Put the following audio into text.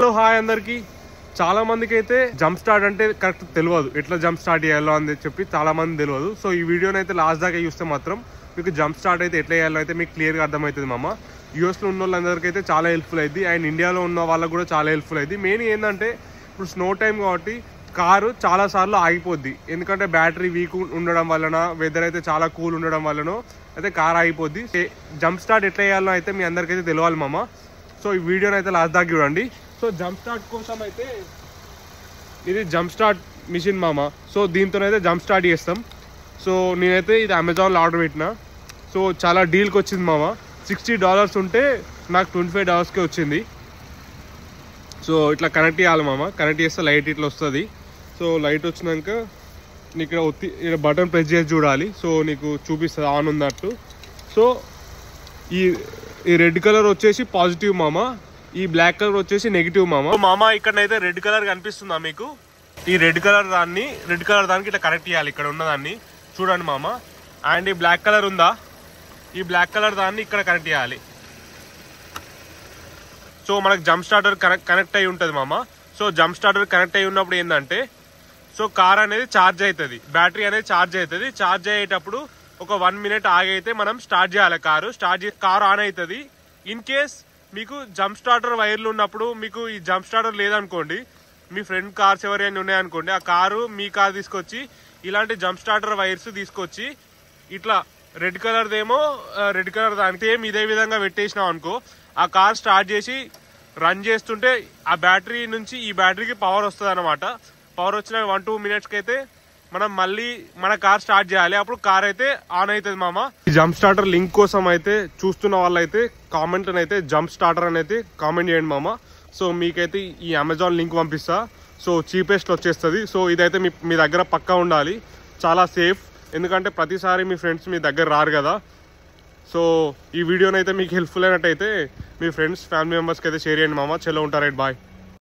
Hello hi అందరికి. చాలా మందికి అయితే జంప్ స్టార్ట్ అంటే కరెక్ట్ తెలియదు, ఎట్లా జంప్ స్టార్ట్ చేయాలో అని చెప్పి చాలా మంది తెలియదు. సో ఈ వీడియోని అయితే లాస్ట్ దాకా చూస్తే మాత్రం మీకు జంప్ స్టార్ట్ అయితే ఎట్లా చేయాలో అయితే మీకు క్లియర్గా అర్థమవుతుంది మామ. యూఎస్లో ఉన్న వాళ్ళందరికీ అయితే చాలా హెల్ప్ఫుల్ అయింది, అండ్ ఇండియాలో ఉన్న వాళ్ళకి కూడా చాలా హెల్ప్ఫుల్ అయింది. మెయిన్ ఏంటంటే ఇప్పుడు స్నో టైం కాబట్టి కారు చాలాసార్లు ఆగిపోద్ది, ఎందుకంటే బ్యాటరీ వీక్ ఉండడం వలన, వెదర్ అయితే చాలా కూల్ ఉండడం వలన అయితే కార్ ఆగిపోద్ది. జంప్ స్టార్ట్ ఎట్లా చేయాలో అయితే మీ అందరికైతే తెలియాలి మామ. సో ఈ వీడియోని అయితే లాస్ట్ దాకా చూడండి. సో జంప్ స్టార్ట్ కోసం అయితే ఇది జంప్ స్టార్ట్ మిషన్ మామ. సో దీంతోనైతే జంప్ స్టార్ట్ చేస్తాం. సో నేనైతే ఇది అమెజాన్లో ఆర్డర్ పెట్టిన. సో చాలా డీల్కి వచ్చింది మామ. $60 ఉంటే నాకు $25కే వచ్చింది. సో ఇట్లా కనెక్ట్ చేయాలి మామ. కనెక్ట్ చేస్తే లైట్ ఇట్లా వస్తుంది. సో లైట్ వచ్చినాక నీకు ఇక్కడ బటన్ ప్రెస్ చేసి చూడాలి. సో నీకు చూపిస్తుంది ఆన్ ఉన్నట్టు. సో ఈ రెడ్ కలర్ వచ్చేసి పాజిటివ్ మామ, ఈ బ్లాక్ కలర్ వచ్చేసి నెగిటివ్ మామ. ఇక్కడనైతే రెడ్ కలర్ కనిపిస్తుందా మీకు? ఈ రెడ్ కలర్ దానికి ఇట్లా కనెక్ట్ చేయాలి, ఇక్కడ ఉన్నదాన్ని చూడండి మామ. అండ్ ఈ బ్లాక్ కలర్ ఉందా, ఈ బ్లాక్ కలర్ దాన్ని ఇక్కడ కనెక్ట్ చేయాలి. సో మనకు జంప్ స్టార్టర్ కనెక్ట్ అయి ఉంటుంది మామ. సో జంప్ స్టార్టర్ కనెక్ట్ అయి ఉన్నప్పుడు ఏంటంటే, సో కార్ అనేది ఛార్జ్ అవుతుంది, బ్యాటరీ అనేది ఛార్జ్ అవుతుంది. ఛార్జ్ అయ్యేటప్పుడు ఒక 1 minute ఆగైతే మనం స్టార్ట్ చేయాలి. కారు ఆన్ అవుతుంది. ఇన్ కేస్ మీకు జంప్ స్టార్టర్ వైర్లు ఉన్నప్పుడు మీకు ఈ జంప్ స్టార్టర్ లేదనుకోండి, మీ ఫ్రెండ్ కార్స్ ఎవరైనా ఉన్నాయనుకోండి, ఆ కారు మీ కార్ తీసుకొచ్చి ఇలాంటి జంప్ స్టార్టర్ వైర్స్ తీసుకొచ్చి ఇట్లా రెడ్ కలర్ దానికి ఏం ఇదే విధంగా పెట్టేసినాం అనుకో, ఆ కార్ స్టార్ట్ చేసి రన్ చేస్తుంటే ఆ బ్యాటరీ నుంచి ఈ బ్యాటరీకి పవర్ వస్తుంది అనమాట. పవర్ వచ్చిన 1-2 minutes అయితే మనం మళ్ళీ మన కార్ స్టార్ట్ చేయాలి, అప్పుడు కార్ అయితే ఆన్ అవుతుంది మామ. ఈ జంప్ స్టార్టర్ లింక్ కోసం అయితే చూస్తున్న వాళ్ళైతే కామెంట్ అయితే జంప్ స్టార్టర్ అని అయితే కామెంట్ చేయండి మామ. సో మీకైతే ఈ అమెజాన్ లింక్ పంపిస్తా. సో చీపెస్ట్ వచ్చేస్తుంది. సో ఇదైతే మీ దగ్గర పక్కా ఉండాలి, చాలా సేఫ్, ఎందుకంటే ప్రతిసారి మీ ఫ్రెండ్స్ మీ దగ్గర రారు కదా. సో ఈ వీడియోనైతే మీకు హెల్ప్ఫుల్ అయినట్టయితే మీ ఫ్రెండ్స్ ఫ్యామిలీ మెంబర్స్కి అయితే షేర్ చేయండి మామ. చలో ఉంటారు, రైట్, బాయ్.